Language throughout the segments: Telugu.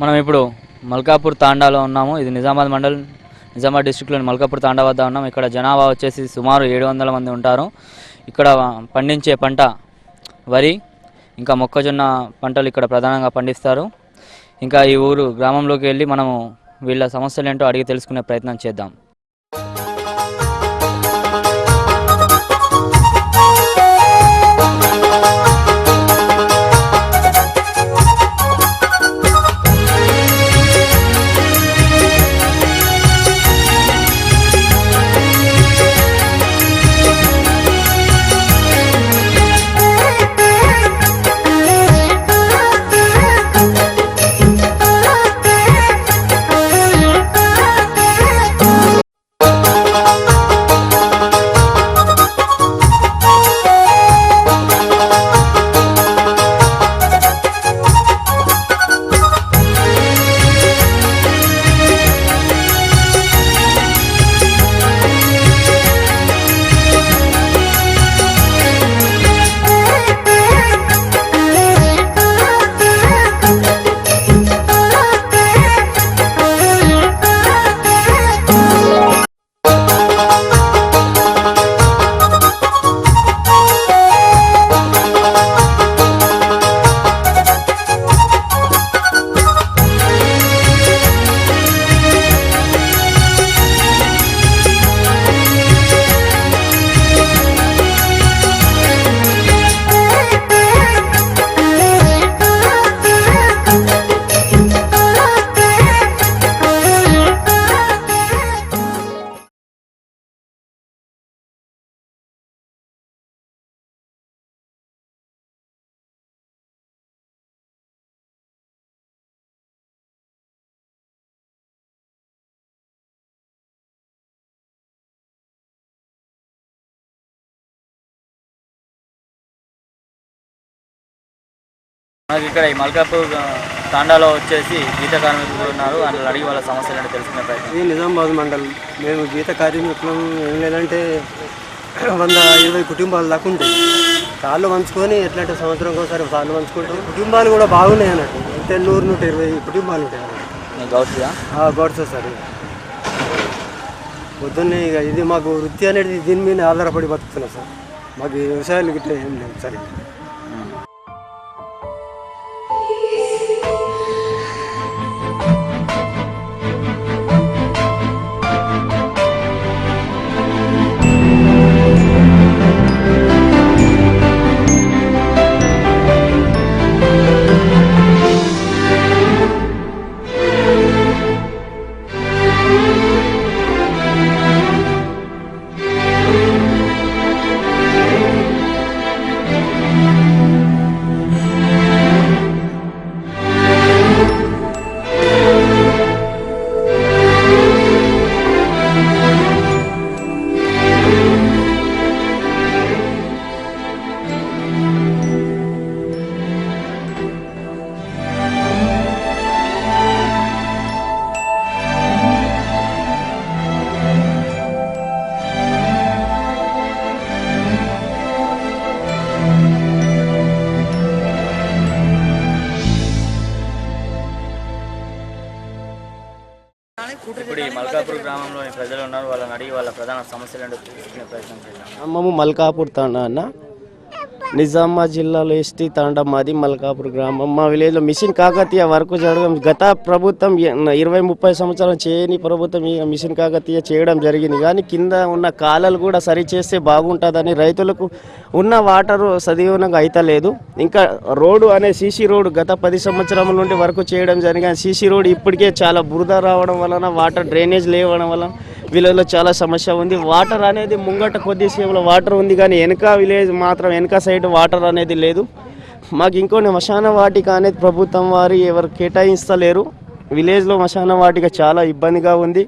మనం ఇప్పుడు మల్కాపూర్ తాండాలో ఉన్నాము. ఇది నిజామాబాద్ మండల్, నిజామాబాద్ డిస్ట్రిక్ట్లోని మల్కాపూర్ తాండా వద్ద ఉన్నాం. ఇక్కడ జనాభా వచ్చేసి సుమారు 700 మంది ఉంటారు. ఇక్కడ పండించే పంట వరి, ఇంకా మొక్కజొన్న పంటలు ఇక్కడ ప్రధానంగా పండిస్తారు. ఇంకా ఈ ఊరు గ్రామంలోకి వెళ్ళి మనము వీళ్ళ సమస్యలు ఏంటో అడిగి తెలుసుకునే ప్రయత్నం చేద్దాం. మనకి ఇక్కడ ఈ మల్కాపూర్ తాండాలో వచ్చేసి గీత కార్మికులు ఉన్నారు. అందులో అడిగి వాళ్ళ సమస్యలను తెలుసుకునే ప్రయత్నం. ఈ నిజామాబాద్ మండల్ మేము గీత కార్మికులం. ఏం లేదంటే 120 కుటుంబాలు దాకా ఉంటాయి. కాళ్ళు పంచుకొని ఎట్లంటే సంవత్సరం ఒకసారి కాళ్ళు పంచుకుంటాం. కుటుంబాలు కూడా బాగున్నాయి అన్నట్టు. 100-120 కుటుంబాలు ఉంటాయి అన్నట్టు. గౌడ్సా సార్. పొద్దున్నే ఇక ఇది మాకు వృత్తి అనేది దీని మీద ఆధారపడి బతుకుతున్నాం సార్. మాకు వ్యవసాయాలు గిట్లా ఏం లేదు సరే. ఇప్పుడు ఈ మల్కాపూర్ గ్రామంలోని ప్రజలు ఉన్నారు. వాళ్ళని అడిగి వాళ్ళ ప్రధాన సమస్యలు ఏంటో తెలుసుకునే ప్రయత్నం చేద్దాం. మేము మల్కాపూర్ తాండా అన్న, నిజామాబాద్ జిల్లాలో ఎస్టీ తాండా మాది మల్కాపూర్ గ్రామం. మా విలేజ్లో మిషన్ కాకతీయ వర్క్ చేయడం గత ప్రభుత్వం 20-30 సంవత్సరాలు చేయని ప్రభుత్వం మిషన్ కాకతీయ చేయడం జరిగింది. కానీ కింద ఉన్న కాలాలు కూడా సరి చేస్తే బాగుంటుందని రైతులకు ఉన్న వాటరు సద్వినియోగంగా అయితలేదు. ఇంకా రోడ్డు అనే సీసీ రోడ్డు గత 10 సంవత్సరాల నుండి వర్క్ చేయడం జరిగింది. సీసీ రోడ్డు ఇప్పటికే చాలా బురద రావడం వలన, వాటర్ డ్రైనేజ్ లేవడం వలన విలేజ్లో చాలా సమస్య ఉంది. వాటర్ అనేది ముంగట కొద్దిసేపులో వాటర్ ఉంది, కానీ వెనక విలేజ్ మాత్రం వెనక సైడ్ వాటర్ అనేది లేదు. మాకు ఇంకో శ్మశాన వాటిక అనేది ప్రభుత్వం వారు ఎవరు కేటాయిస్తలేరు. విలేజ్లో శ్మశాన వాటిక చాలా ఇబ్బందిగా ఉంది.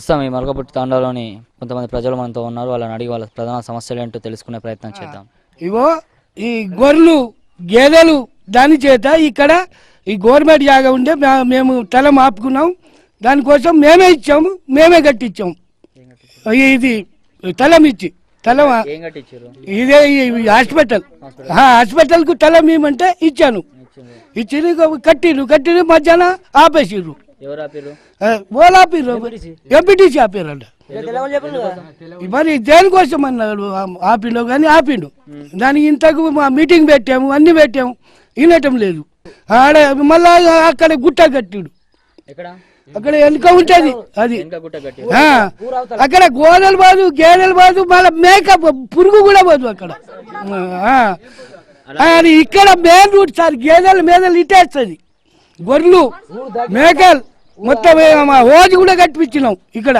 ప్రస్తుతం ఈ మల్కపుట్టు తాండాలోని కొంతమంది ప్రజలు మనతో ఉన్నారు. వాళ్ళని అడిగి వాళ్ళ ప్రధాన సమస్యలు ఏంటో తెలుసుకునే ప్రయత్నం చేద్దాం. ఇవో ఈ గొర్రెలు గేదెలు దాని చేత ఇక్కడ ఈ గవర్నమెంట్ జాగా ఉండే మేము తల మాపుకున్నాం. దానికోసం మేమే ఇచ్చాము, మేమే కట్టించాము. ఇది తలం ఇచ్చి తలం ఇదే హాస్పిటల్కు తలం ఇవ్వమంటే ఇచ్చాను. ఇచ్చి కట్టిరు మధ్యాహ్నం ఆపేసిర్రు. ఓలా ఆపిర్రు, ఎంపీటీసీ ఆపారంట. మరి దేనికోసం అన్నాడు ఆపిండు, కానీ ఆపిండు. దానికి ఇంతకు మీటింగ్ పెట్టాము, అన్ని పెట్టాము, వినటం లేదు. ఆడ మళ్ళా అక్కడ గుట్ట కట్టిడు, అక్కడ వెనుక ఉంటది అది. అక్కడ గోదలు బాదు, గేదెలు బాదు, మళ్ళీ మేకప్ పురుగు కూడా పోదు అక్కడ. అది ఇక్కడ మెయిన్ రూట్ సార్. గేదెలు మేదలు ఇటేస్తుంది, గొర్రెలు మేకలు మొత్తం హోజు కూడా కట్టిపించినాం ఇక్కడ.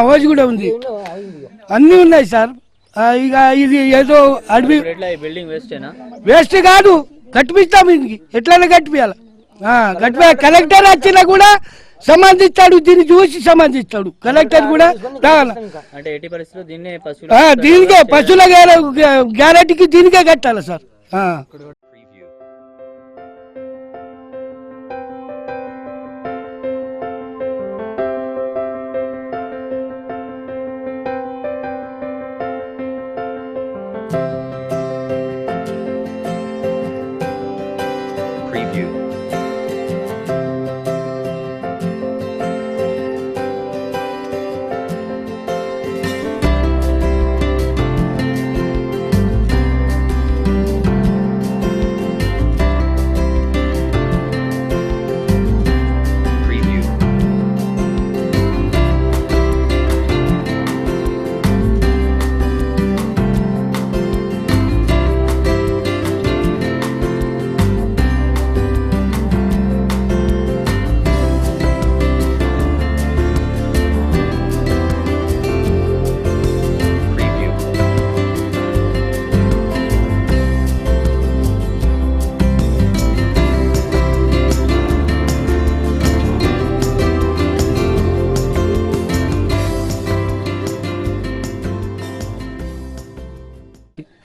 హోజు కూడా ఉంది, అన్నీ ఉన్నాయి సార్. ఇక ఇది ఏదో అడవి వేస్ట్ కాదు, కట్టిపిస్తాం. ఇంటికి ఎట్లయినా కట్టిపియాలి. కలెక్టర్ వచ్చినా కూడా సంబంధిస్తాడు, దీన్ని చూసి సంబంధిస్తాడు. కలెక్టర్ కూడా రావాలి. దీనికే పశువుల గ్యారెంటీకి దీనికే కట్టాలి సార్.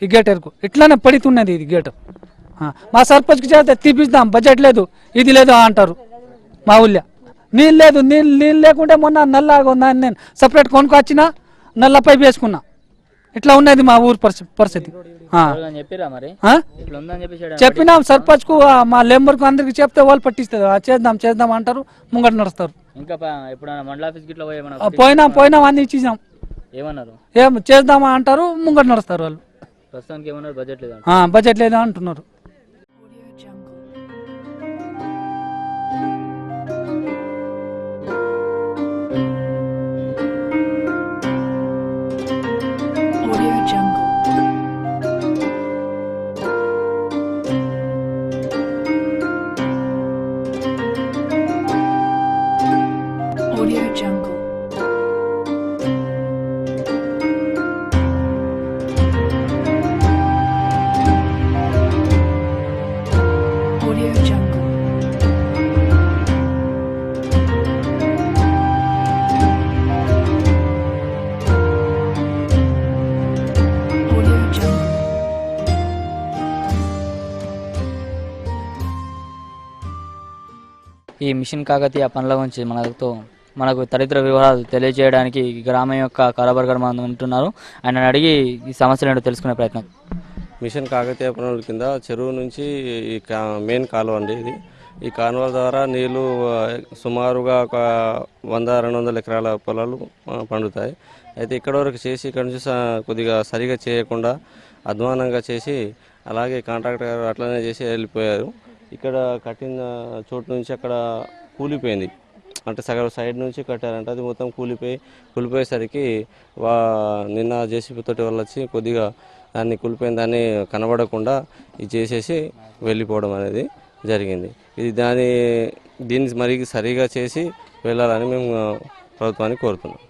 ఈ గేట్ ఎరుకు ఇట్లానే పడుతున్నది ఇది గేటు. మా సర్పంచ్కి చేస్తే తీపిస్తాం, బడ్జెట్ లేదు, ఇది లేదు అంటారు. మా ఊళ్ళో నీళ్ళు లేదు, నీళ్ళు లేకుంటే మొన్న నల్లగా ఉందని నేను సపరేట్ కొనుక్కొచ్చినా, నల్ల పైపు వేసుకున్నా. ఇట్లా ఉన్నది మా ఊరు పరిస్థితి. చెప్పినాం సర్పంచ్కు, మా లెంబర్కు, అందరికి చెప్తే వాళ్ళు పట్టిస్తారు. చేద్దాం అంటారు, ముంగట నడుస్తారు. పోయినాం అన్ని ఇచ్చినాం, ఏం చేద్దామా అంటారు, ముంగట నడుస్తారు వాళ్ళు. బడ్జెట్ లేదా అంటున్నారు. ఈ మిషన్ కాకతీయ పనుల గురించి మనకు తదితర వివరాలు తెలియజేయడానికి గ్రామం యొక్క కారబార్ గారు మనం ఉంటున్నారు. ఆయన అడిగి ఈ సమస్యలు ఏంటో తెలుసుకునే ప్రయత్నం. మిషన్ కాకతీయ పనుల కింద చెరువు నుంచి ఈ మెయిన్ కాలువ అండి ఇది. ఈ కాలువ ద్వారా నీళ్లు సుమారుగా ఒక 100-200 ఎకరాల పొలాలు పండుతాయి. అయితే ఇక్కడ వరకు చేసి ఇక్కడ నుంచి కొద్దిగా సరిగా చేయకుండా అధ్వానంగా చేసి, అలాగే కాంట్రాక్టర్ గారు అట్లనే చేసి వెళ్ళిపోయారు. ఇక్కడ కట్టిన చోటు నుంచి అక్కడ కూలిపోయింది, అంటే సగం సైడ్ నుంచి కట్టారంటే అది మొత్తం కూలిపోయేసరికి నిన్న జేసీబీ తోటి వాళ్ళు వచ్చి కొద్దిగా దాన్ని కూలిపోయిన దాన్ని కనబడకుండా ఇది చేసేసి వెళ్ళిపోవడం అనేది జరిగింది. దీన్ని మరి సరిగా చేసి వెళ్ళాలని మేము ప్రభుత్వాన్ని కోరుతున్నాం.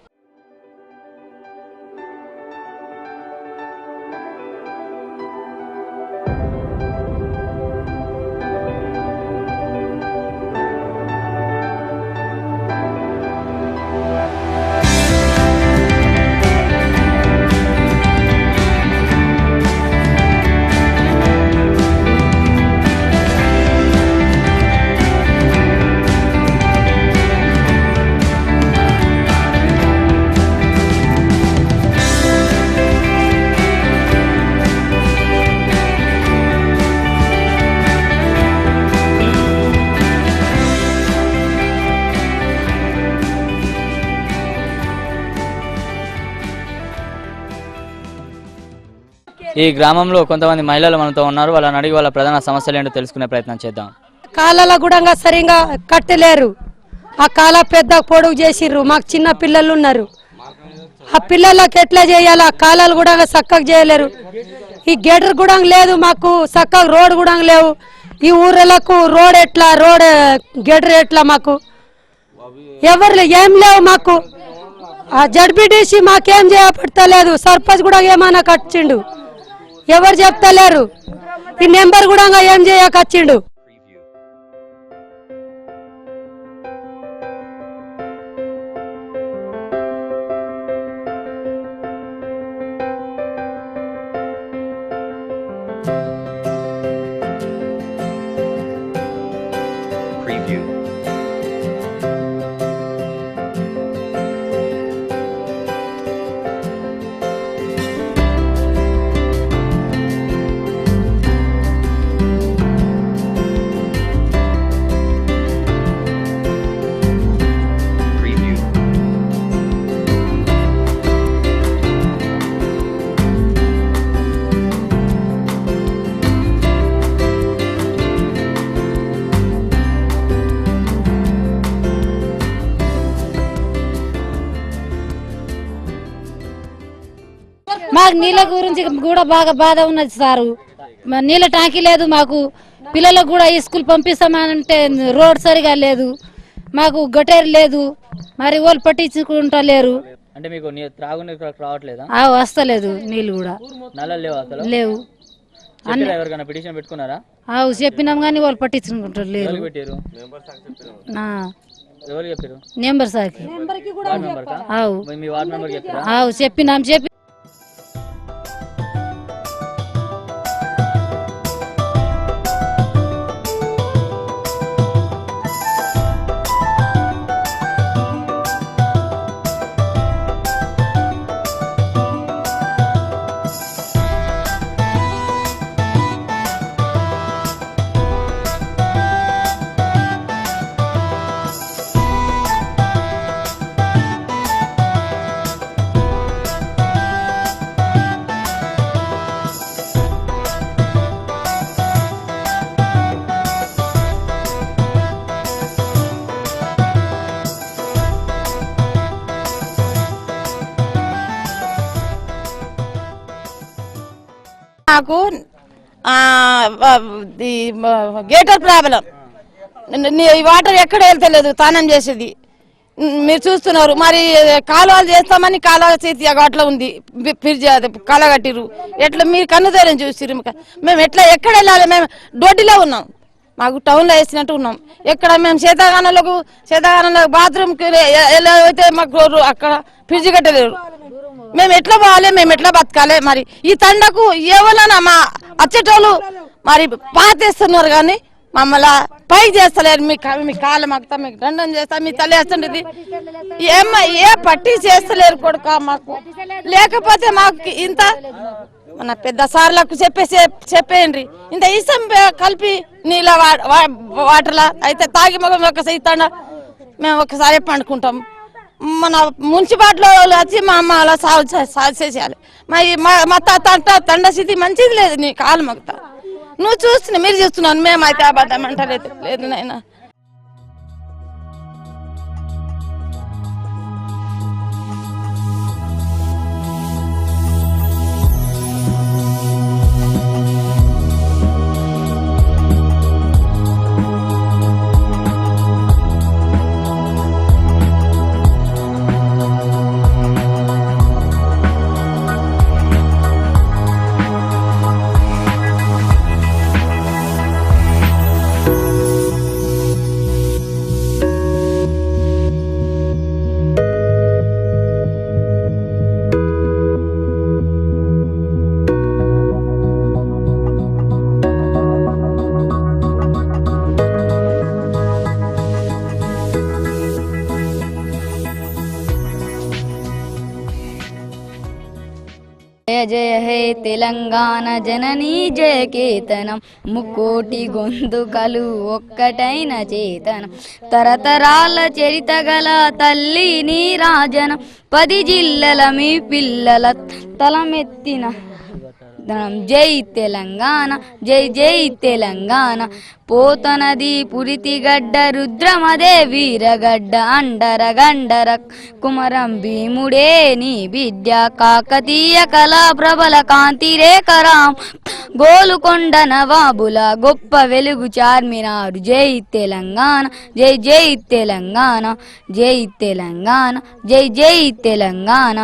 ఈ గ్రామంలో కొంతమంది మహిళలు మనతో ఉన్నారు. వాళ్ళని అడిగి వాళ్ళ ప్రధాన సమస్యలు ఏంటో తెలుసుకునే ప్రయత్నం చేద్దాం. కాలాల కూడా సరిగా కట్టలేరు. ఆ కాల పెద్ద పొడుగు చేసిర్రు. మాకు చిన్న పిల్లలు ఉన్నారు. ఆ పిల్లలకు ఎట్లా చేయాలి? ఆ కాలాలు కూడా చక్కగా చేయలేరు. ఈ గేటర్ కూడా లేదు. మాకు చక్కగా రోడ్ కూడా లేవు. ఈ ఊర్లకు రోడ్ ఎట్లా? రోడ్ గేటర్ ఎట్లా? మాకు ఎవరు ఏం లేవు. మాకు ఆ జడ్పీటీసీ మాకేం చేయపడతలేదు. సర్పంచ్ కూడా ఏమైనా కట్టిండు, ఎవరు చెప్తలేరు. ఈ నెంబర్ కూడా ఏం చేయకచ్చిండు. మాకు నీళ్ళ గురించి కూడా బాగా బాధ ఉన్నది సారు. నీళ్ళ టాంకీ లేదు మాకు. పిల్లలకు కూడా ఈ స్కూల్ పంపిస్తామంటే రోడ్ సరిగా లేదు. మాకు గటేరు లేదు. మరి వాళ్ళు పట్టించుకుంటా లేరు. అంటే మీకు త్రాగునీరు రావట్లేదా? వస్తలేదు. నీళ్ళు కూడా లేవు. ఎవరికైనా పిటిషన్ పెట్టుకున్నారా? చెప్పినాం కానీ వాళ్ళు పట్టించుకుంటారు లేరు. ఎవరు చెప్పారు? నెంబర్ సార్కి చెప్పినాం. నాకు గేటర్ ప్రాబ్లం. ఈ వాటర్ ఎక్కడ వెళ్తలేదు తానం చేసేది. మీరు చూస్తున్నారు. మరి కాలువలు చేస్తామని కాలువ చేతి అట్లా ఉంది. ఫ్రిడ్జ్ కాల కట్టిరు. ఎట్లా మీరు కన్నుదైరం చూసిరు. మేము ఎక్కడ వెళ్ళాలి? మేము డొడ్డిలో ఉన్నాం. మాకు టౌన్లో వేసినట్టు ఉన్నాం. ఎక్కడ మేము శీతాకాలంలో బాత్రూమ్కి అయితే మాకు అక్కడ ఫ్రిడ్జ్ కట్టలేరు. మేము ఎట్లా పోవాలి? మేము ఎట్లా బతకాలి? మరి ఈ తండకు ఎవరైనా మా అచ్చేటోళ్ళు మరి పాతేస్తున్నారు కానీ మమ్మల్ని పైకి చేస్తలేరు. మీ కాళ్ళు మాకుతా, మీకు దండం చేస్తా, మీ తల్లి వేస్తుంటది. ఏ పట్టి చేస్తలేరు కొడుక మాకు. లేకపోతే మాకు ఇంత మన పెద్ద సార్లకు చెప్పేయండి. ఇంత ఇష్టం కలిపి నీళ్ళ వాటర్లా అయితే తాగి మగం ఒకసారి తండ మేము ఒకసారి పండుకుంటాం. మన మున్సిపాలిటీలో వచ్చి మా అమ్మ అలా సాగు చేసేయాలి. మా తండ స్థితి మంచిది లేదు. నీ కాలు మగ్గుతా నువ్వు చూస్తున్నా, మీరు చూస్తున్నాను. మేమైతే అబద్ధం అంటలేదు లేదు నైనా. జయ జయ హే తెలంగాణ జననీ జయ కేతనం, ముక్కోటి గొంతుకలు ఒక్కటైన చేతనం, తరతరాల చరిత గల తల్లి నీ రాజనం, 10 జిల్లల మీ పిల్లల తలమెత్తిన కేతనం జై తెలంగాణ జై జై తెలంగాణ పోతనది పురితిగడ్డ రుద్రమదే వీరగడ్డ అండరగండర కుమరం భీముడే నీ బిడ్డ కాకతీయ కళా ప్రబల కాంతి రేఖరాం గోలుకొండ నవాబుల గొప్ప వెలుగు చార్మినారు జై తెలంగాణ జై జై తెలంగాణ జై తెలంగాణ జై జై తెలంగాణ.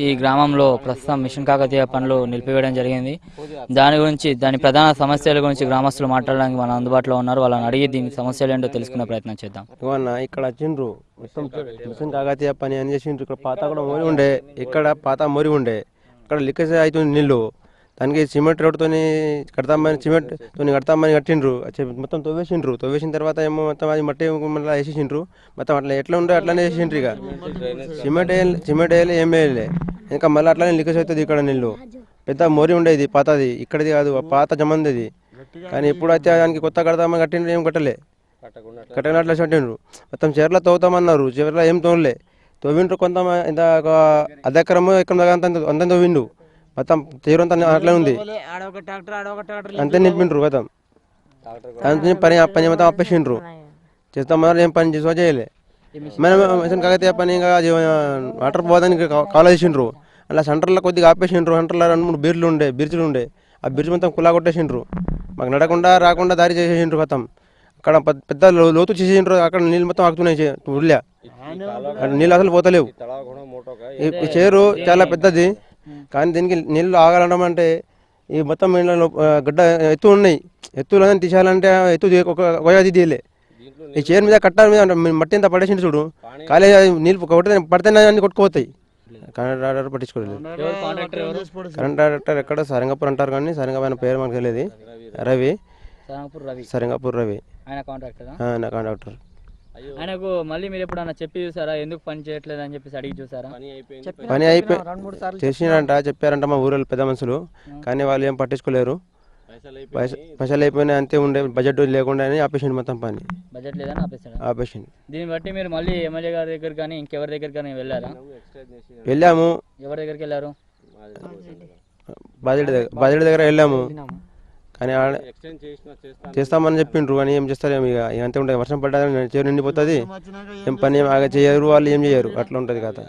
ఈ గ్రామంలో ప్రస్తుతం మిషన్ కాకతీయ పనులు నిలిపివేయడం జరిగింది. దాని ప్రధాన సమస్యల గురించి గ్రామస్తులు మాట్లాడడానికి మన అందుబాటులో ఉన్నారు. వాళ్ళని అడిగి దీని సమస్యలు ఏంటో తెలుసుకునే ప్రయత్నం చేద్దాం. ఇక్కడ వచ్చిండ్రు మొత్తం మిషన్ కాకతీయ పని అని చేసిండ్రు. ఇక్కడ పాత కూడా మొరి ఉండే, ఇక్కడ పాత మొరి ఉండే, ఇక్కడ లీకేజ్ అవుతుంది నీళ్ళు. దానికి సిమెంట్ రోడ్తో కడతామని కట్టిండ్రు. మొత్తం తవ్వేసిన తర్వాత ఏమో మొత్తం అది మట్టి మళ్ళీ వేసేసిండ్రు. మొత్తం అట్లా ఎట్లా ఉండే అట్లానే వేసేసిండ్రు. ఇక సిమెంట్ వేయాలి ఏం వేయలే, ఇంకా మళ్ళీ అట్లానే లీకేజ్ అవుతుంది. ఇక్కడ నీళ్ళు పెద్ద మోరి ఉండేది పాతది, ఇక్కడిది కాదు, పాత జమంది. కానీ ఇప్పుడు అయితే దానికి కొత్త కడతామని కట్టిండ్రు, ఏం కట్టలే అట్లా కట్టిండ్రు. మొత్తం చీరలో తవ్వుతామన్నారు, చీరలో ఏం తవ్విండ్రు. కొంత అర్ధ ఎకరము అంత తవ్విండు. మొత్తం తీరంతా అట్లే ఉంది, అంతే నింపిండ్రు. మొత్తం పని మొత్తం ఆపేసిండ్రు. చేస్తామన్నారు, ఏం పని చేయలే. మనం మిషన్ కాకతీయ పని ఇంకా వాటర్ పోదని కాల్ చేసిండ్రు. అలా సెంటర్లో కొద్దిగా ఆపేసిండ్రు. సెంటర్లో 2-3 బిర్చులు ఉండే, ఆ బిర్చు మొత్తం కులా కొట్టేసిండ్రు. మాకు నడకుండా రాకుండా దారి చేసేసిండ్రు. మొత్తం అక్కడ పెద్ద లోతు చేసేసిండ్రు. అక్కడ నీళ్ళు మొత్తం ఆగుతున్నాయి ఊళ్ళో, నీళ్ళు అసలు పోతలేవు. ఈ చేరు చాలా పెద్దది, కానీ దీనికి నీళ్ళు ఆగాలడం అంటే ఈ మొత్తం గడ్డ ఎత్తు ఉన్నాయి. ఎత్తులని తీసేయాలంటే ఎత్తు ఒక తీయలే. ఈ చైర్ మీద కట్టాల మీద మట్టి అంతా పడేసింది చూడు, ఖాళీ నీళ్ళు పడితేనే అన్ని కొట్టుకుపోతాయి. కాంట్రాక్టర్ పట్టించుకోలేదు. కాంట్రాక్టర్ ఎక్కడ సరంగపూర్ అంటారు, కానీ సరంగపూర్ పేరు మనకు తెలియదు. సరంగపూర్ రవి ఆయన కాంట్రాక్టర్. ఆయనకు మళ్ళీ మీరు ఎప్పుడన్నా చెప్పి చూసారా, ఎందుకు పని చేయట్లేదు అని చెప్పేసి అడిగి చూసారా? పని అయిపోయి చేసినారంట, చెప్పారంట మా ఊరిలో పెద్ద మనుషులు, కానీ వాళ్ళు ఏం పట్టించుకోలేరు. పైసలు అయిపోయినాయి అంతే, ఉండే బడ్జెట్ లేకుండా ఆపేసిండు. మొత్తం పని బడ్జెట్ లేదని ఆపేసిండు. దీన్ని బట్టి మీరు మళ్ళీ ఎమ్మెల్యే గారి దగ్గర కానీ ఇంకెవరి దగ్గర కానీ వెళ్ళారా? వెళ్ళాము. ఎవరి దగ్గరికి వెళ్ళారు? బాధ్యుడి దగ్గర వెళ్ళాము, కానీ చేస్తామని చెప్పిండ్రు. కానీ ఏం చేస్తారేమో, ఇక అంతే ఉంటుంది. వర్షం పడ్డా చేరు నిండిపోతుంది, ఏం పని చేయరు వాళ్ళు, ఏం చేయరు, అట్లా ఉంటుంది కథ.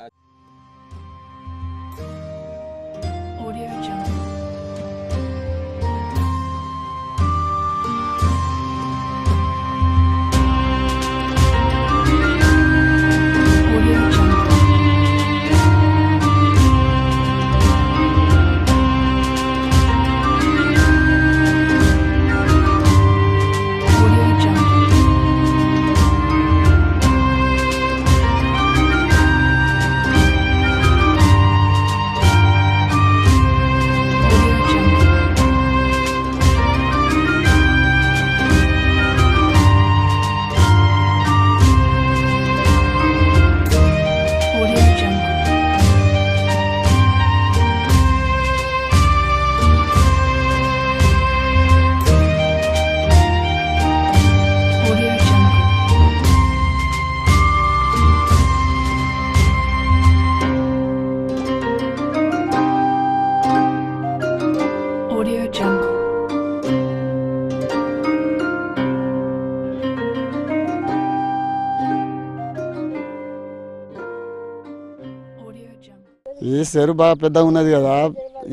ఈ చెరువు బాగా పెద్దగా ఉన్నది కదా,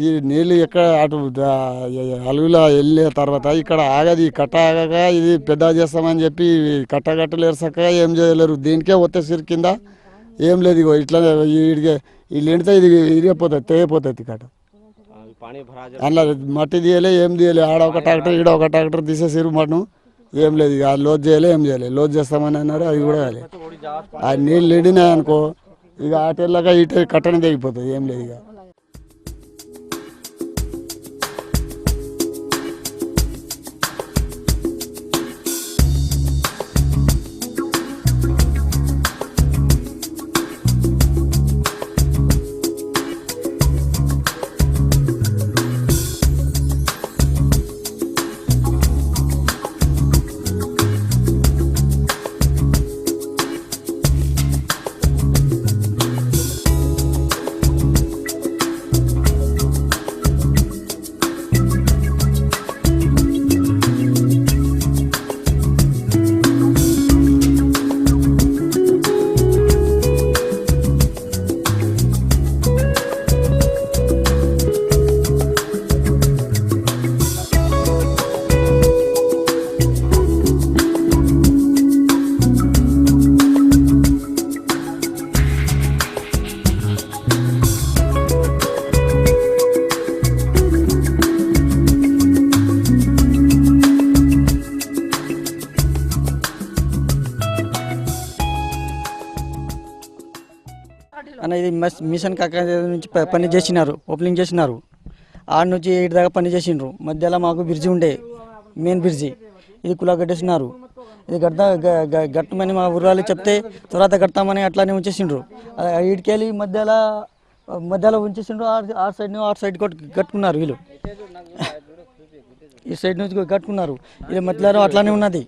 ఈ నీళ్ళు ఎక్కడ అటు అలుగులో వెళ్ళే తర్వాత ఇక్కడ ఆగది. కట్ట ఆగక ఇది పెద్ద చేస్తామని చెప్పి కట్టలేరు, చక్కగా ఏం చేయలేరు. దీనికే ఒత్తేసిరి కింద ఏం లేదు. ఇగో ఇట్లా వీడికి వీళ్ళు ఎండితే ఇది ఇరిగిపోతుంది, తెగిపోతుంది కట్ట. అందులో మట్టి తీయలే, ఏం తీయలే. ఆడ ఒక ట్రాక్టర్, ఈడ ఒక ట్రాక్టర్ తీసేసిరు మటను. ఏం లేదు, ఇక లోడ్ చేయలే, ఏం చేయలేదు. లోడ్ చేస్తామని అన్నారు, అది కూడా కాలేదు. ఆ నీళ్ళు నిండినాయి అనుకో, ఇక అటెళ్ళగా ఇటు కట్టని తెగిపోతుంది, ఏం లేదు ఇక. అన్న ఇది మిషన్ కాక నుంచి పని చేసినారు, ఓపెనింగ్ చేసినారు. ఆడ నుంచి 8 దాకా పని చేసిండ్రు. మధ్యలో మాకు బ్రిడ్జి ఉండే, మెయిన్ బ్రిడ్జి. ఇది కులా కట్టేసినారు. ఇది గట్టమని మా ఊరాలు చెప్తే తర్వాత కడతామని అట్లానే ఉంచేసిండ్రు. ఇటుకెళ్ళి మధ్యలో ఉంచేసిండ్రు. ఆ సైడ్ కట్టుకున్నారు వీళ్ళు. ఈ సైడ్ నుంచి కట్టుకున్నారు. ఇది మధ్యలో అట్లానే ఉన్నది,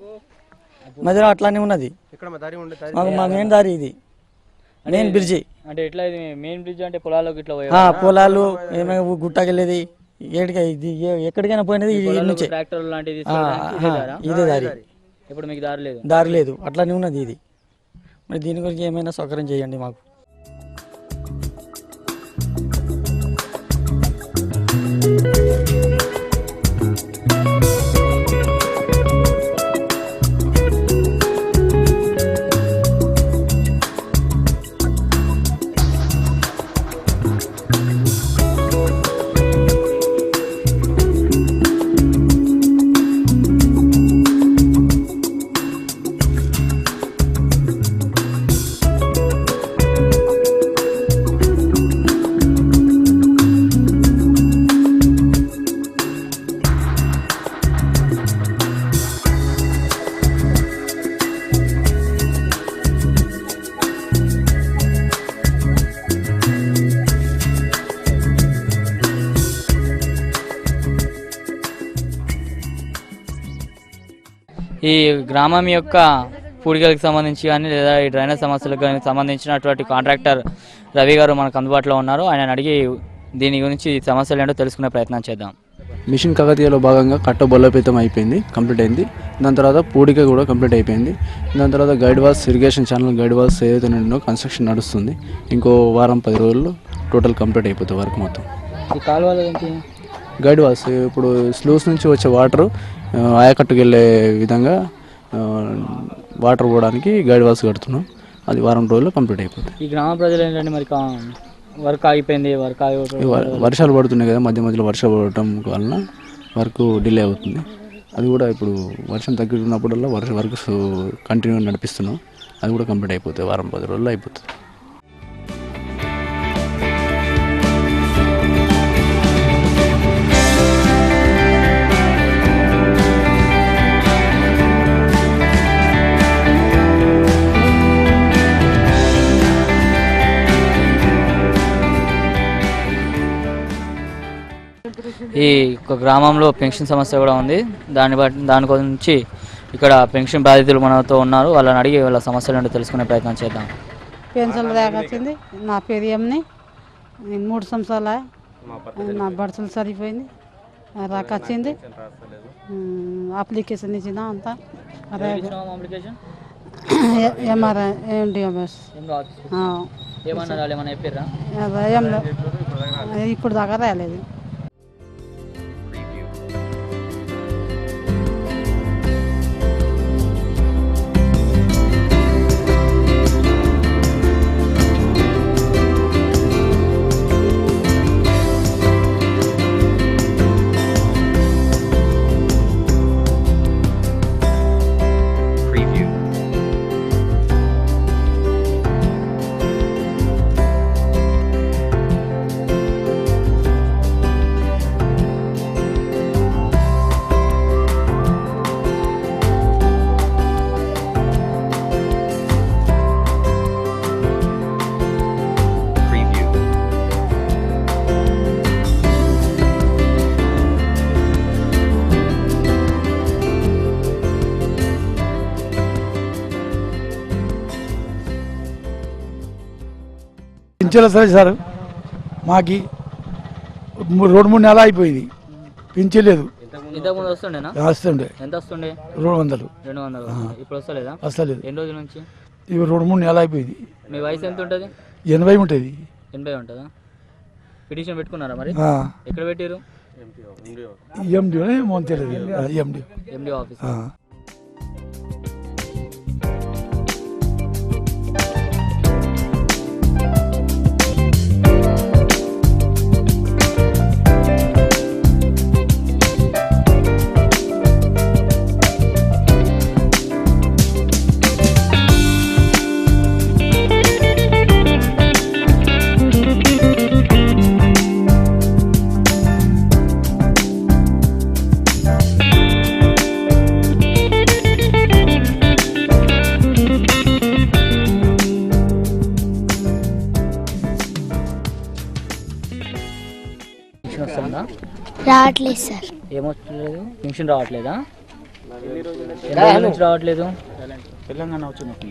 మధ్యలో అట్లానే ఉన్నది. మా మెయిన్ దారి ఇది, మెయిన్ బ్రిడ్జి. అంటే ఎట్లా ఇది మెయిన్ బ్రిడ్జ్ అంటే పొలాలకు ఇట్లా పొలాలు ఏమైనా గుట్టకెళ్ళేది, ఎక్కడికైనా పోయినది నుంచి ట్రాక్టర్ లాంటిది ఇదే దారి. ఇప్పుడు మీకు దారి లేదు, అట్లానే ఉన్నది ఇది. మరి దీని గురించి ఏమైనా సౌకర్యం చేయండి మాకు. ఈ గ్రామం యొక్క పూడికలకు సంబంధించి కానీ లేదా ఈ డ్రైనేజ్ సమస్యలకు కానీ సంబంధించినటువంటి కాంట్రాక్టర్ రవి గారు మనకు అందుబాటులో ఉన్నారు. ఆయన అడిగి దీని గురించి సమస్యలు ఏంటో తెలుసుకునే ప్రయత్నం చేద్దాం. మిషన్ కాకతీయలో భాగంగా కట్ట బొల్లపేతం అయిపోయింది, కంప్లీట్ అయింది. దాని తర్వాత పూడిక కూడా కంప్లీట్ అయిపోయింది. దాని తర్వాత guide walls, irrigation channel guide walls ఏదైతే నిండో కన్స్ట్రక్షన్ నడుస్తుంది. ఇంకో వారం 10 రోజుల్లో టోటల్ కంప్లీట్ అయిపోతుంది వర్క్ మొత్తం. ఈ కాలువలు ఏంటి? గైడ్ వాల్స్ ఇప్పుడు స్లూస్ నుంచి వచ్చే వాటర్ ఆయకట్టుకు వెళ్ళే విధంగా వాటర్ పోవడానికి గైడ్ వాల్స్ కడుతున్నాం. అది వారం రోజుల్లో కంప్లీట్ అయిపోతుంది. ఈ గ్రామ ప్రజలు ఏంటంటే మరి వర్క్ ఆగిపోయింది, వర్షాలు పడుతున్నాయి కదా, మధ్యలో వర్షాలు పడటం వలన వర్క్ డిలే అవుతుంది. అది కూడా ఇప్పుడు వర్షం తగ్గుతున్నప్పుడల్లా వర్క్ కంటిన్యూ నడిపిస్తున్నాం. అది కూడా కంప్లీట్ అయిపోతుంది, వారం 10 రోజుల్లో అయిపోతుంది. ఈ గ్రామంలో పెన్షన్ సమస్య కూడా ఉంది. దాని గురించి ఇక్కడ పెన్షన్ బాధితులు మనతో ఉన్నారు. వాళ్ళని అడిగి వాళ్ళ సమస్యలు ఏంటో తెలుసుకునే ప్రయత్నం చేద్దాం. పెన్షన్ దాకా వచ్చింది. నా పేరుఎంని 3 సంవత్సరాల నా బడుసులు సరిపోయింది, రాక వచ్చింది. అప్లికేషన్ ఇచ్చిందా అంతా ఎంఆర్ఐ ఎండిఎంఎస్ ఇప్పుడు దాకా రాలేదు. పింఛన్ వస్తుంది సార్ మాకి 2-3 నెలలు అయిపోయింది పింఛలేదు. ఇంతకుముందు వస్తుండేనా? వస్తుండే. ఎంత వస్తుండే? 200. 200. ఇప్పుడు వస్తలేదా? వస్తలేదు. ఎన్ని రోజుల నుంచి? ఇవి 2-3 నెలలు అయిపోయింది. మీ వయసు ఎంత ఉంటుంది? 80 ఉంటుంది. 80 ఉంటుందా? పిటిషన్ పెట్టుకున్నారా మరి? ఎక్కడ పెట్టారు? ఎండి తెలియదు. MD office. రావట్లేదు సార్. ఏమొచ్చలేదు? పెన్షన్ రావట్లేదా? ఎన్ని నుంచి రావట్లేదు? తెలంగాణ వచ్చినప్పటి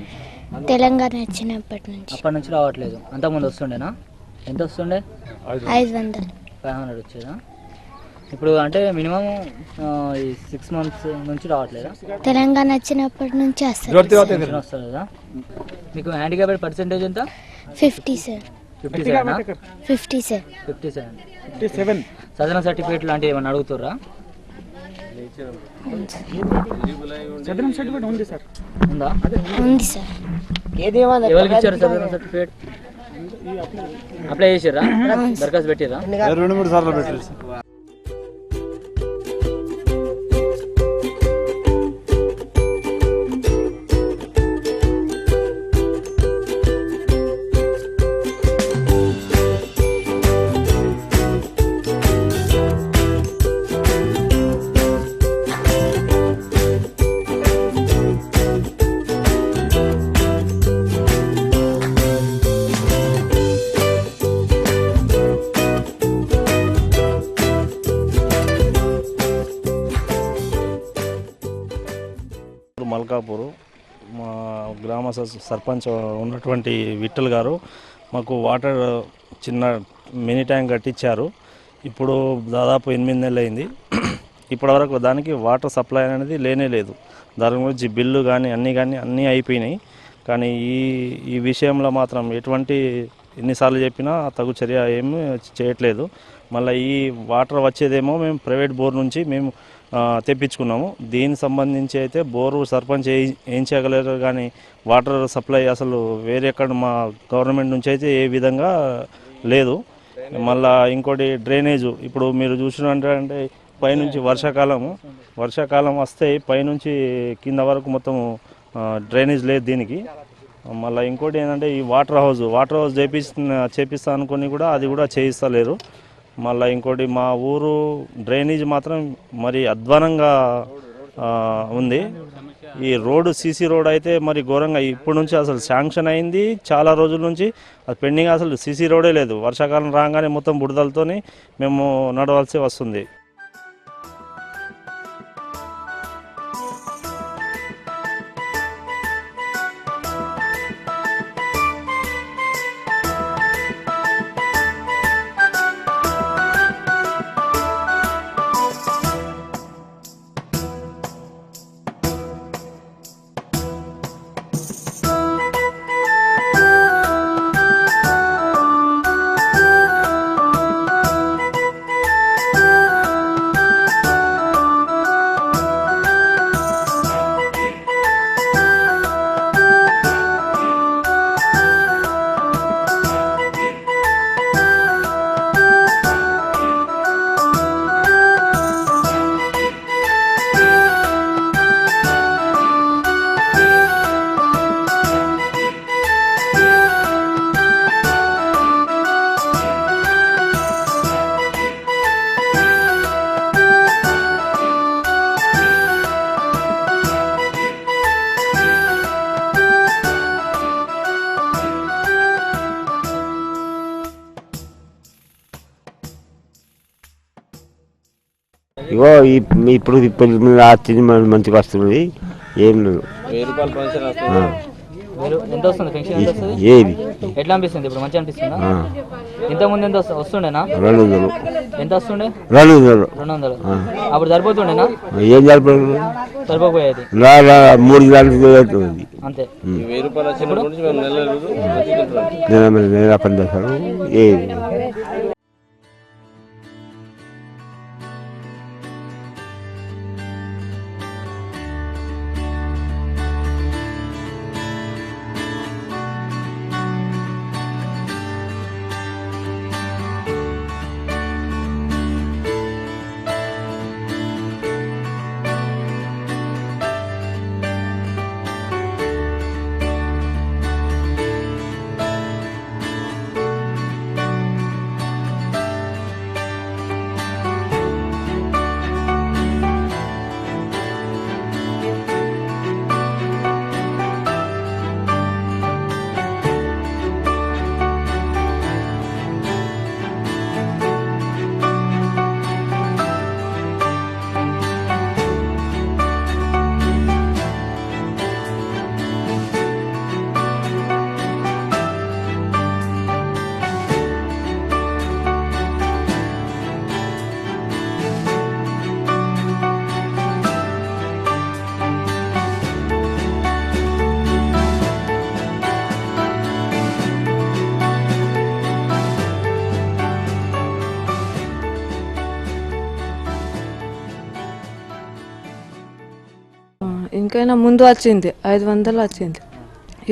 నుంచి. అప్పటి నుంచి రావట్లేదు. అంతకుముందు వస్తుండేనా? ఎంత వస్తుండే? 500. 500 వచ్చేదా? ఇప్పుడు అంటే మినిమం 6 months నుంచి రావట్లేదా? తెలంగాణ వచ్చినప్పటి నుంచి వస్తుంది. వస్తుందా? మీకు హ్యాండిక్యాప్డ్ పర్సెంటేజ్ ఎంత? 57. 57. సదరన్ సర్టిఫికేట్ లాంటివి ఏమన్నా అడుగుతారా? సదరన్ సర్టిఫికేట్ ఉంది సార్. ఉందా? ఉంది సార్. ఎవరికి ఇచ్చారు సదరన్ సర్టిఫికేట్? అప్లై చేసారా? దరఖాస్తు పెట్టిరా? 2-3 సార్లు పెట్టారు. మల్కాపూర్ మా గ్రామ సర్పంచ్ ఉన్నటువంటి విఠల్ గారు మాకు వాటర్ చిన్న మినీ ట్యాంక్ కట్టించారు. ఇప్పుడు దాదాపు 8 నెలలు అయింది. ఇప్పటివరకు దానికి వాటర్ సప్లై అనేది లేనే లేదు. దాని గురించి బిల్లు కానీ అన్నీ అయిపోయినాయి. కానీ ఈ విషయంలో మాత్రం ఎన్నిసార్లు చెప్పినా తగు చర్య ఏమీ చేయట్లేదు. మళ్ళీ ఈ వాటర్ వచ్చేదేమో మేము ప్రైవేట్ బోర్ నుంచి మేము తెప్పించుకున్నాము. దీనికి సంబంధించి అయితే బోరు సర్పంచ్ ఏం చేయగలరు, కానీ వాటర్ సప్లై అసలు వేరే ఎక్కడ మా గవర్నమెంట్ నుంచి అయితే ఏ విధంగా లేదు. మళ్ళీ ఇంకోటి డ్రైనేజు ఇప్పుడు మీరు చూసినట్టే పైనుంచి వర్షాకాలం వస్తే పైనుంచి కింద వరకు మొత్తం డ్రైనేజ్ లేదు దీనికి. మళ్ళీ ఇంకోటి ఏంటంటే ఈ వాటర్ హౌస్ చేపిస్తా అనుకుని కూడా అది కూడా చేయిస్తలేరు. మళ్ళీ ఇంకోటి మా ఊరు డ్రైనేజ్ మాత్రం మరి అధ్వానంగా ఉంది. ఈ రోడ్డు సీసీ రోడ్ అయితే మరి ఘోరంగా ఇప్పటి నుంచి అసలు శాంక్షన్ అయింది చాలా రోజుల నుంచి, అది పెండింగ్. అసలు సీసీ రోడే లేదు. వర్షాకాలం రాగానే మొత్తం బుడదలతోని మేము నడవాల్సి వస్తుంది. ఇగో ఇప్పుడు వచ్చింది మంచిగా వస్తున్నది. ఏం లేదు. 1000 రూపాయలు పెన్షన్ వస్తుంది. మీరు ఎంత వస్తుంది పెన్షన్ ఎంత వస్తుంది? ఏది ఎట్లా అనిపిస్తుంది ఇప్పుడు? మంచిగా అనిపిస్తుందా? ఇంతకుముందు ఎంత వస్తుండేనా? 200. ఎంత వస్తుండే? 200. 200. అప్పుడు సరిపోతుండేనా? ఏం సరిపోదు, సరిపోయేది 3 గ్రాములు అంతే. 1000 రూపాయలు వచ్చినప్పటి నుంచి మేము నెల నెల పని చేశాను. ఏది ఇంకైనా ముందు వచ్చింది 500 వచ్చింది.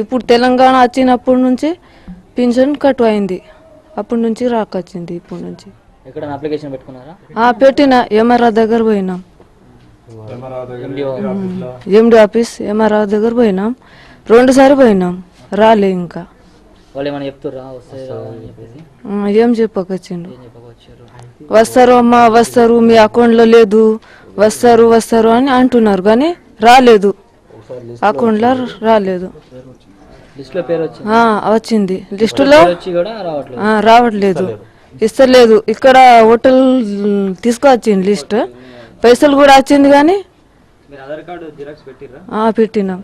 ఇప్పుడు తెలంగాణ వచ్చినప్పటి నుంచి పింఛన్ కట్ అయింది, అప్పటి నుంచి రాకొచ్చింది. ఇప్పుడు నుంచి ఎక్కడ అప్లికేషన్ పెట్టుకున్నారా? పెట్టిన ఎంఆర్ఓ దగ్గర పోయినాం, ఎండి ఆఫీస్ ఎంఆర్ఓ దగ్గర పోయినాం, 2 సార్లు పోయినాం, రాలే. ఇంకా వాళ్ళు ఏమైనా చెప్తుర్రా వస్తే అని చెప్పేసి? ఏం చెప్పకొచ్చిండు, వస్తారు అమ్మా వస్తారు, మీ అకౌంట్లో లేదు, వస్తారు వస్తారు అని అంటున్నారు, కానీ రాలేదు, అకౌంట్లో రాలేదు. వచ్చింది లిస్టులో రావట్లేదు, ఇస్తలేదు. ఇక్కడ హోటల్ తీసుకొచ్చింది లిస్ట్, పైసలు కూడా వచ్చింది, కానీ పెట్టినాం.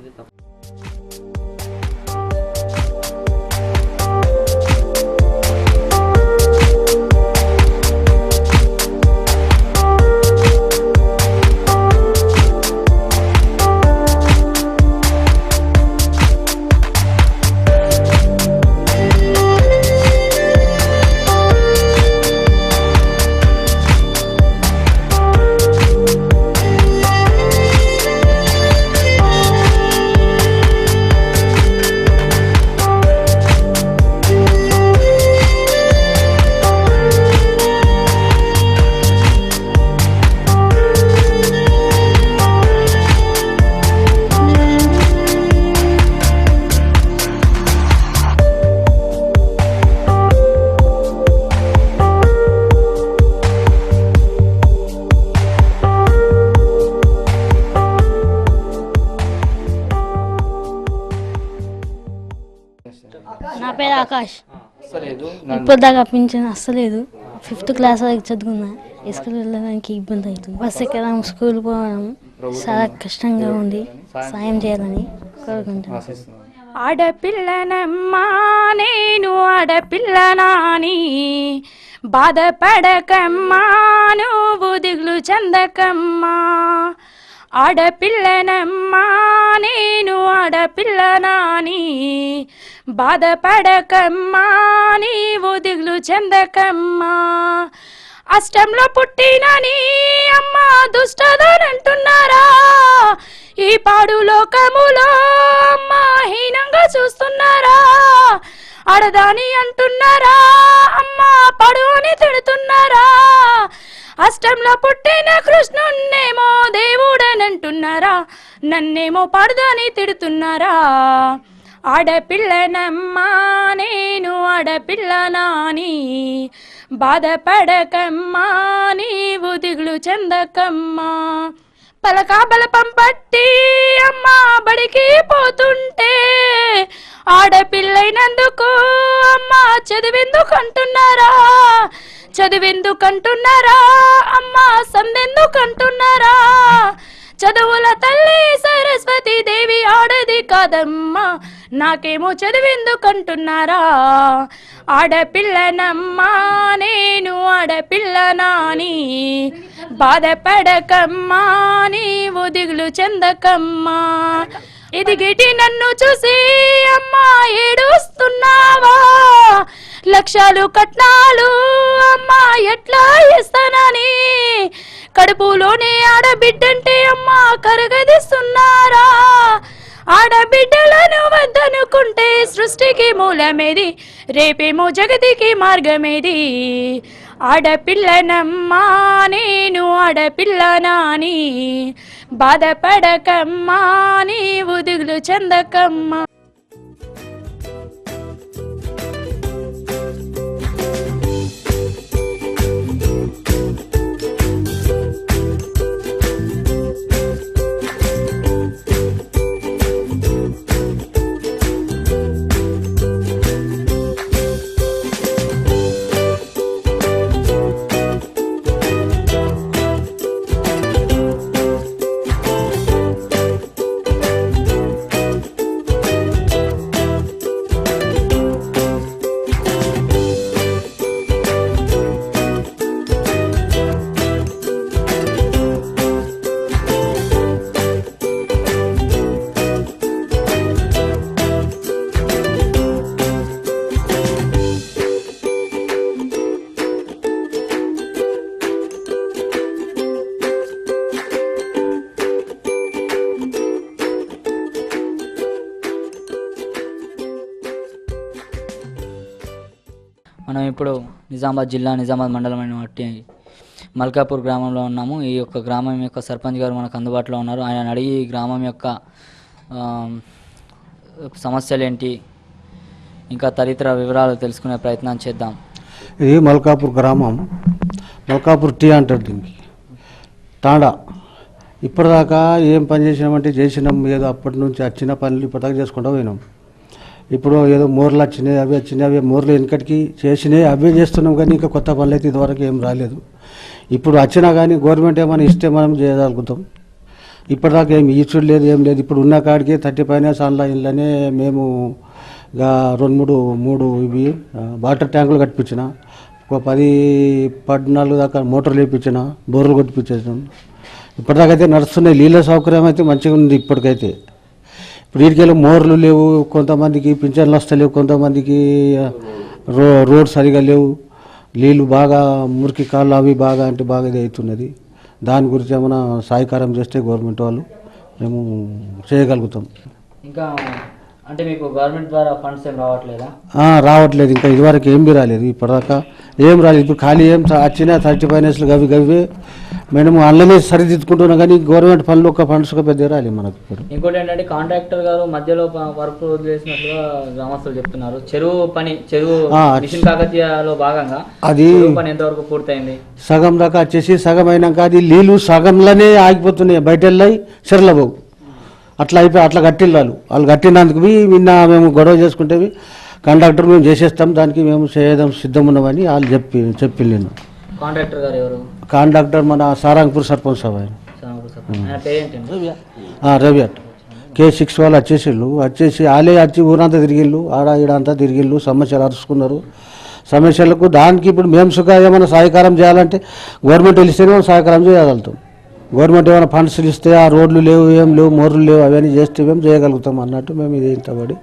నా పేరు ఆకాష్. ఇప్పుడు దాకా పింఛన్ వస్తలేదు. 5th క్లాస్ వరకు చదువుకున్నా. స్కూల్ వెళ్ళడానికి ఇబ్బంది అవుతుంది. బస్ ఎక్కడం, స్కూల్ పోవడం చాలా కష్టంగా ఉంది. సాయం చేయాలని కోరుకుంటున్నాను. ఆడపిల్లనమ్మా నేను ఆడపిల్లనాని, బాధపడకమ్మా నువ్వు దిగులు చెందకమ్మా. ఆడపిల్లనమ్మా నేను ఆడపిల్లనాని, బాధపడకమ్మా నీవు దిగులు చెందకమ్మా. అష్టంలో పుట్టినని అమ్మా దుష్టదనంటున్నారా, ఈ పాడు లోకములో అమ్మా హీనంగా చూస్తున్నారా. ఆడదాని అంటున్నారా అమ్మా, పడు అని తిడుతున్నారా. అష్టంలో పుట్టిన కృష్ణున్నేమో దేవుడనంటున్నారా, నన్నేమో పడదని తిడుతున్నారా. ఆడపిల్లనమ్మా నేను ఆడపిల్లనాని, బాధపడకమ్మా నీవు దిగులు చెందకమ్మా. పలకా బలపం పట్టి అమ్మా బడికి పోతుంటే, ఆడపిల్లైనందుకు అమ్మా చదివెందుకంటున్నారా, చదివెందుకంటున్నారా అమ్మా, సందెందుకంటున్నారా. చదువుల తల్లి సరస్వతి దేవి ఆడది కాదమ్మా, నాకేమో చదివెందుకంటున్నారా? ఆడపిల్లనమ్మా నేను ఆడపిల్లనాని, బాధపడకమ్మా నీవు దిగులు చెందకమ్మా. ఎదిగిటి నన్ను చూసి అమ్మా ఏడుస్తున్నావా? లక్షలు కట్నాలు అమ్మా ఎట్లా ఇస్తానని, కడుపులోనే ఆడబిడ్డంటే అమ్మా కరగదిస్తున్నారా? ఆడబిడ్డలను వద్దనుకుంటే సృష్టికి మూలమేది, రేపేమో జగతికి మార్గమేది. ఆడపిల్లనమ్మా నేను ఆడపిల్లనాని, బాధపడకమ్మా నీవు దిగులు చెందకమ్మా. మనం ఇప్పుడు నిజామాబాద్ జిల్లా నిజామాబాద్ మండలం అయినటువంటి మల్కాపూర్ గ్రామంలో ఉన్నాము. ఈ యొక్క గ్రామం యొక్క సర్పంచ్ గారు మనకు అందుబాటులో ఉన్నారు. ఆయన అడిగి ఈ గ్రామం యొక్క సమస్యలు ఏంటి, ఇంకా తదితర వివరాలు తెలుసుకునే ప్రయత్నం చేద్దాం. ఇది మల్కాపూర్ గ్రామం, మల్కాపూర్ టీ అంటారు దీనికి, తాండా. ఇప్పటిదాకా ఏం పని చేసినామంటే చేసినాం, ఏదో అప్పటి నుంచి వచ్చిన పనులు ఇప్పటిదాకా చేసుకుంటూ పోయినాం. ఇప్పుడు ఏదో మోర్లు వచ్చినాయి, అవి వచ్చినాయి, అవి మోర్లు వెనకటికి చేసినాయి, అవే చేస్తున్నాం. కానీ ఇంకా కొత్త పనులు అయితే ఇదివరకు ఏం రాలేదు. ఇప్పుడు వచ్చినా కానీ గవర్నమెంట్ ఏమైనా ఇస్తే మనం చేయగలుగుతాం. ఇప్పటిదాకా ఏం ఇచ్చుడు లేదు, ఏం లేదు. ఇప్పుడు ఉన్న కాడికి 30 ఫైనాన్స్ ఆన్లైన్లోనే మేము ఇక 2-3 ఇవి వాటర్ ట్యాంకులు కట్టించిన, ఒక 10-14 దాకా మోటార్లు వేయించిన, బోర్లు కొట్టిపించేసాం. ఇప్పటిదాకా అయితే నడుస్తున్నాయి. నీళ్ళ సౌకర్యం అయితే మంచిగా ఉంది ఇప్పటికైతే. ఇప్పుడు వీటికెళ్ళి మోర్లు లేవు, కొంతమందికి పింఛన్లు వస్తలేవు, కొంతమందికి రోడ్ సరిగా లేవు, నీళ్ళు బాగా మురికి కాళ్ళు అవి బాగా అంటే బాగా ఇది అవుతున్నది. దాని గురించి ఏమైనా సహకారం చేస్తే గవర్నమెంట్ వాళ్ళు మేము చేయగలుగుతాం. ఇంకా అంటే మీకు గవర్నమెంట్ ద్వారా ఫండ్స్ ఏం రావట్లేదా? రావట్లేదు, ఇంకా ఇదివరకు ఏం రాలేదు, ఇప్పటిదాకా ఏం రాలేదు. ఇప్పుడు ఖాళీ ఏం వచ్చినా 30 ఫైనాన్స్లు గవి మేము అందులోనే సరిదిద్దుకుంటున్నాం. కానీ గవర్నమెంట్ ఫండ్లు ఒక ఫండ్స్ పెద్ద రాలేదు మనకు. ఇప్పుడు ఇంకోటి ఏంటంటే కాంట్రాక్టర్ గారు మధ్యలో వర్క్ వదిలేసినట్లుగా గ్రామస్తులు చెప్తున్నారు. చెరువు మిషన్ కాకతీయలో భాగంగా అది పని ఎంతవరకు పూర్తయింది? సగం దాకా వచ్చేసి సగం అయినాక అది నీళ్ళు సగంలోనే ఆగిపోతున్నాయి, బయట వెళ్ళాయి చెర్ల బావు. అట్లా అయిపోయి అట్లా కట్టిల్లాలు వాళ్ళు కట్టినందుకు నిన్న మేము గొడవ చేసుకుంటే కండక్టర్ మేము చేసేస్తాం, దానికి మేము చేయడం సిద్ధం ఉన్నామని వాళ్ళు చెప్పి నేను. కాంట్రాక్టర్ గారు ఎవరు? కాంట్రాక్టర్ మన సారంగపూర్ సర్పంచ్ సభ రవి అట్ K6 వాళ్ళు వచ్చేసి వాళ్ళే వచ్చి ఊరంతా తిరిగిళ్ళు, ఆడ ఈడంతా తిరిగిళ్ళు, సమస్యలు అరుచుకున్నారు. సమస్యలకు దానికి ఇప్పుడు మేము సుఖ ఏమైనా సహకారం చేయాలంటే గవర్నమెంట్ ఇస్తేనే మనం సహకారం చేయగలుగుతాం. గవర్నమెంట్ ఏమైనా ఫండ్స్ ఇస్తే ఆ రోడ్లు లేవు, ఏం లేవు, మోర్లు లేవు, అవన్నీ చేస్తే మేము చేయగలుగుతాం అన్నట్టు మేము ఇది ఇంతబడి.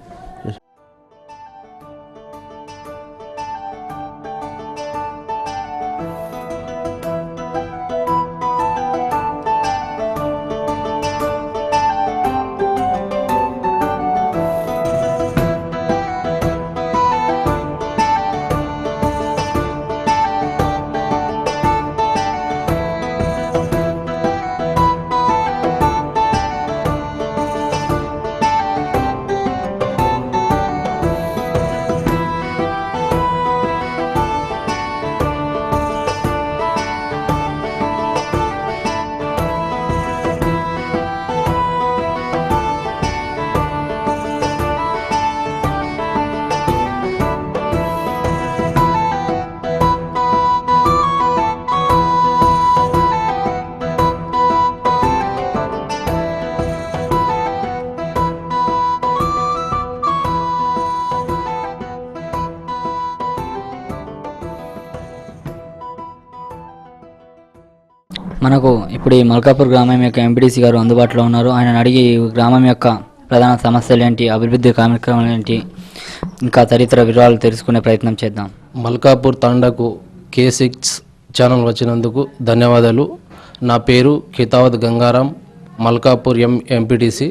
మనకు ఇప్పుడు ఈ మల్కాపూర్ గ్రామం యొక్క ఎంపీటీసీ గారు అందుబాటులో ఉన్నారు. ఆయన అడిగి ఈ గ్రామం యొక్క ప్రధాన సమస్యలు ఏంటి, అభివృద్ధి కార్యక్రమాలు ఏంటి, ఇంకా తదితర వివరాలు తెలుసుకునే ప్రయత్నం చేద్దాం. మల్కాపూర్ తాండాకు K6 ఛానల్ వచ్చినందుకు ధన్యవాదాలు. నా పేరు కితావత్ గంగారాం, మల్కాపూర్ ఎంపీటీసీ.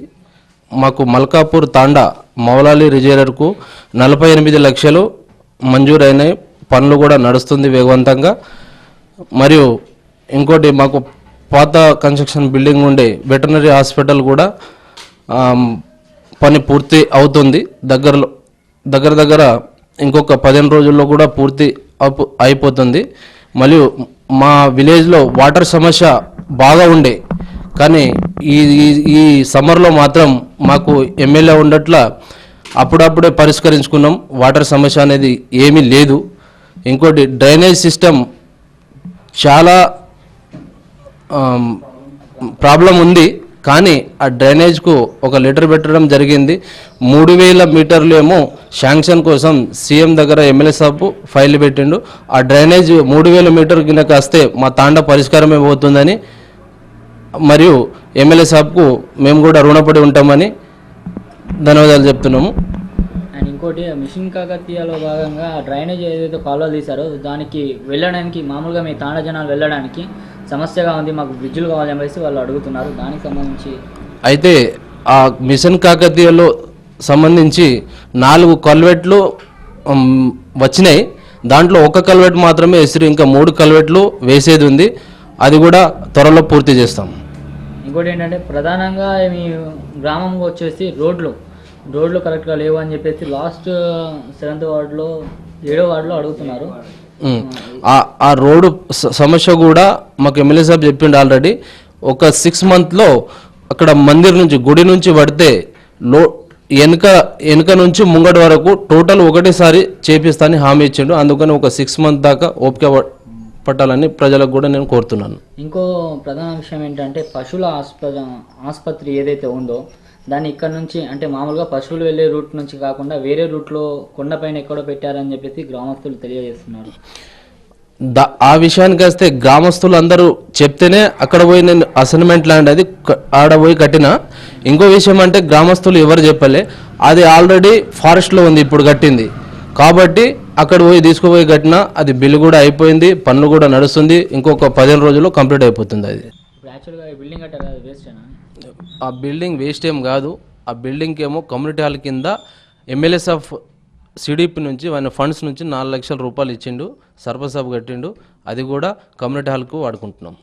మాకు మల్కాపూర్ తాండా మౌలాలి రిజర్వర్కు 48 లక్షలు మంజూరైనాయి. పనులు కూడా నడుస్తుంది వేగవంతంగా. మరియు ఇంకోటి మాకు పాత కన్స్ట్రక్షన్ బిల్డింగ్ ఉండే వెటర్నరీ హాస్పిటల్ కూడా పని పూర్తి అవుతుంది. దగ్గర ఇంకొక 15 రోజుల్లో కూడా పూర్తి అయిపోతుంది. మరియు మా విలేజ్లో వాటర్ సమస్య బాగా ఉండే, కానీ ఈ సమ్మర్లో మాత్రం మాకు ఎమ్మెల్యే ఉండట్ల అప్పుడప్పుడే పరిష్కరించుకున్నాం. వాటర్ సమస్య అనేది ఏమీ లేదు. ఇంకోటి డ్రైనేజ్ సిస్టమ్ చాలా ప్రాబ్లం ఉంది, కానీ ఆ డ్రైనేజ్కు ఒక లెటర్ పెట్టడం జరిగింది. 3000 మీటర్లు ఏమో శాంక్షన్ కోసం సీఎం దగ్గర ఎమ్మెల్యే సాబ్ ఫైల్ పెట్టిండు. ఆ డ్రైనేజ్ 3000 మీటర్ కింద వస్తే మా తాండా పరిష్కారమే పోతుందని, మరియు ఎమ్మెల్యే సాబ్కు మేము కూడా రుణపడి ఉంటామని ధన్యవాదాలు చెప్తున్నాము. అండ్ ఇంకోటి మిషన్ కాకతీయలో భాగంగా డ్రైనేజ్ ఏదైతే కాలువలు తీశారో దానికి వెళ్ళడానికి మామూలుగా మీ తాండా జనాలు వెళ్ళడానికి సమస్యగా ఉంది, మాకు బ్రిడ్జులు కావాలని చెప్పేసి వాళ్ళు అడుగుతున్నారు. దానికి సంబంధించి అయితే ఆ మిషన్ కాకతీయలో సంబంధించి 4 కల్వెట్లు వచ్చినాయి. దాంట్లో ఒక కల్వెట్ మాత్రమే వేసిరు, ఇంకా 3 కల్వెట్లు వేసేది ఉంది. అది కూడా త్వరలో పూర్తి చేస్తాం. ఇంకోటి ఏంటంటే ప్రధానంగా మీ గ్రామంలో వచ్చేసి రోడ్లు కరెక్ట్గా లేవు అని చెప్పేసి లాస్ట్ 7th వార్డులో 7వ వార్డులో అడుగుతున్నారు. ఆ రోడ్డు సమస్య కూడా మాకు ఎమ్మెల్యే సాబ్ చెప్పిండు ఆల్రెడీ. ఒక 6 మంత్లో అక్కడ మందిర్ నుంచి గుడి నుంచి పడితే వెనుక నుంచి ముంగటి వరకు టోటల్ ఒకటేసారి చేపిస్తానని హామీ ఇచ్చిండు. అందుకని ఒక 6 మంత్ దాకా ఓపిక పట్టాలని ప్రజలకు కూడా నేను కోరుతున్నాను. ఇంకో ప్రధాన విషయం ఏంటంటే పశువుల ఆసుపత్రి ఏదైతే ఉందో దాన్ని ఇక్కడ నుంచి అంటే మామూలుగా పశువులు వెళ్ళే రూట్ నుంచి కాకుండా వేరే రూట్లో కొండపైన ఎక్కడో పెట్టారని చెప్పేసి గ్రామస్తులు తెలియజేస్తున్నారు. ఆ విషయానికి వస్తే గ్రామస్తులు అందరూ చెప్తేనే అక్కడ పోయి నేను అసైన్మెంట్ ల్యాండ్ అది ఆడ పోయి కట్టిన. ఇంకో విషయం అంటే గ్రామస్తులు ఎవరు చెప్పలే, అది ఆల్రెడీ ఫారెస్ట్లో ఉంది ఇప్పుడు కట్టింది కాబట్టి అక్కడ పోయి తీసుకుపోయి కట్టిన. అది బిల్లు కూడా అయిపోయింది, పనులు కూడా నడుస్తుంది. ఇంకొక 15 రోజుల్లో కంప్లీట్ అయిపోతుంది. అది ఆ బిల్డింగ్ వేస్ట్ ఏం కాదు. ఆ బిల్డింగ్కి ఏమో కమ్యూనిటీ హాల్ కింద ఎమ్మెల్యేస్ ఆఫ్ సిడిపి నుంచి ఆయన ఫండ్స్ నుంచి 4 లక్షల రూపాయలు ఇచ్చిండు, సర్పంచ్ సాబ్ కట్టిండు. అది కూడా కమ్యూనిటీ హాల్కు వాడుకుంటున్నాం.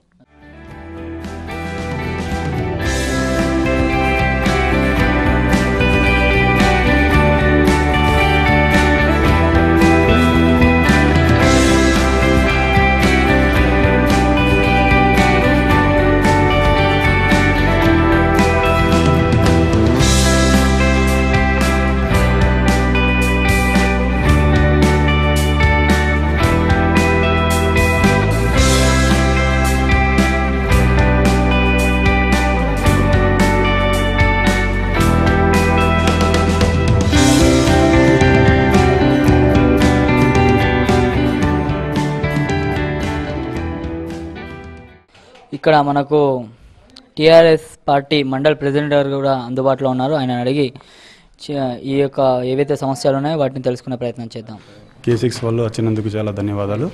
ఇక్కడ మనకు టీఆర్ఎస్ పార్టీ మండల్ ప్రెసిడెంట్ గారు కూడా అందుబాటులో ఉన్నారు. ఆయన అడిగి ఈ యొక్క ఏవైతే సమస్యలు ఉన్నాయో వాటిని తెలుసుకునే ప్రయత్నం చేద్దాం. K6 వాళ్ళు వచ్చినందుకు చాలా ధన్యవాదాలు.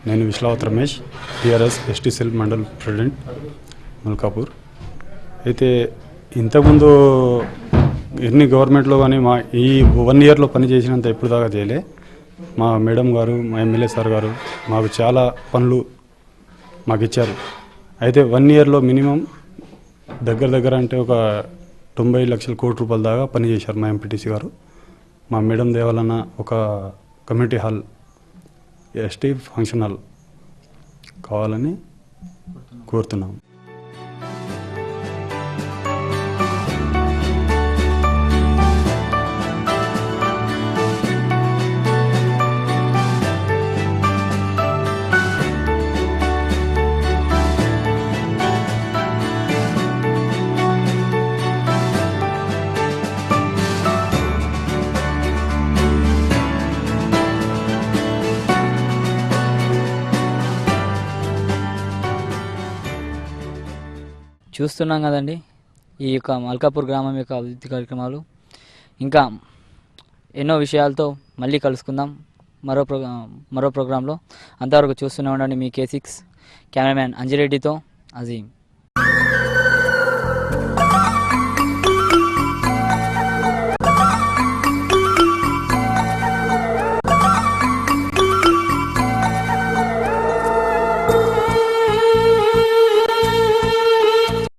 నేను Vislavath Ramesh, TRS ST cell mandal president Malkapur. అయితే ఇంతకుముందు ఎన్ని గవర్నమెంట్లో కానీ మా ఈ 1 ఇయర్లో పని చేసినంత ఎప్పుడు దాకా చేయలే. మా మేడం గారు, మా ఎమ్మెల్యే సార్ గారు మాకు చాలా పనులు మాకు ఇచ్చారు. అయితే 1 ఇయర్లో మినిమం దగ్గర అంటే ఒక 90 లక్షల కోట్ల రూపాయల దాకా పని చేశారు మా ఎంపీటీసీ గారు. మా మేడం దేవాలన్న ఒక community hall, ST function hall కావాలని కోరుతున్నాం. చూస్తున్నాం కదండి ఈ యొక్క మల్కాపూర్ గ్రామం యొక్క అభివృద్ధి కార్యక్రమాలు. ఇంకా ఎన్నో విషయాలతో మళ్ళీ కలుసుకుందాం మరో ప్రోగ్రాంలో. అంతవరకు చూస్తూనే ఉండండి మీ K6 కెమెరామ్యాన్ అంజిరెడ్డితో అజీం.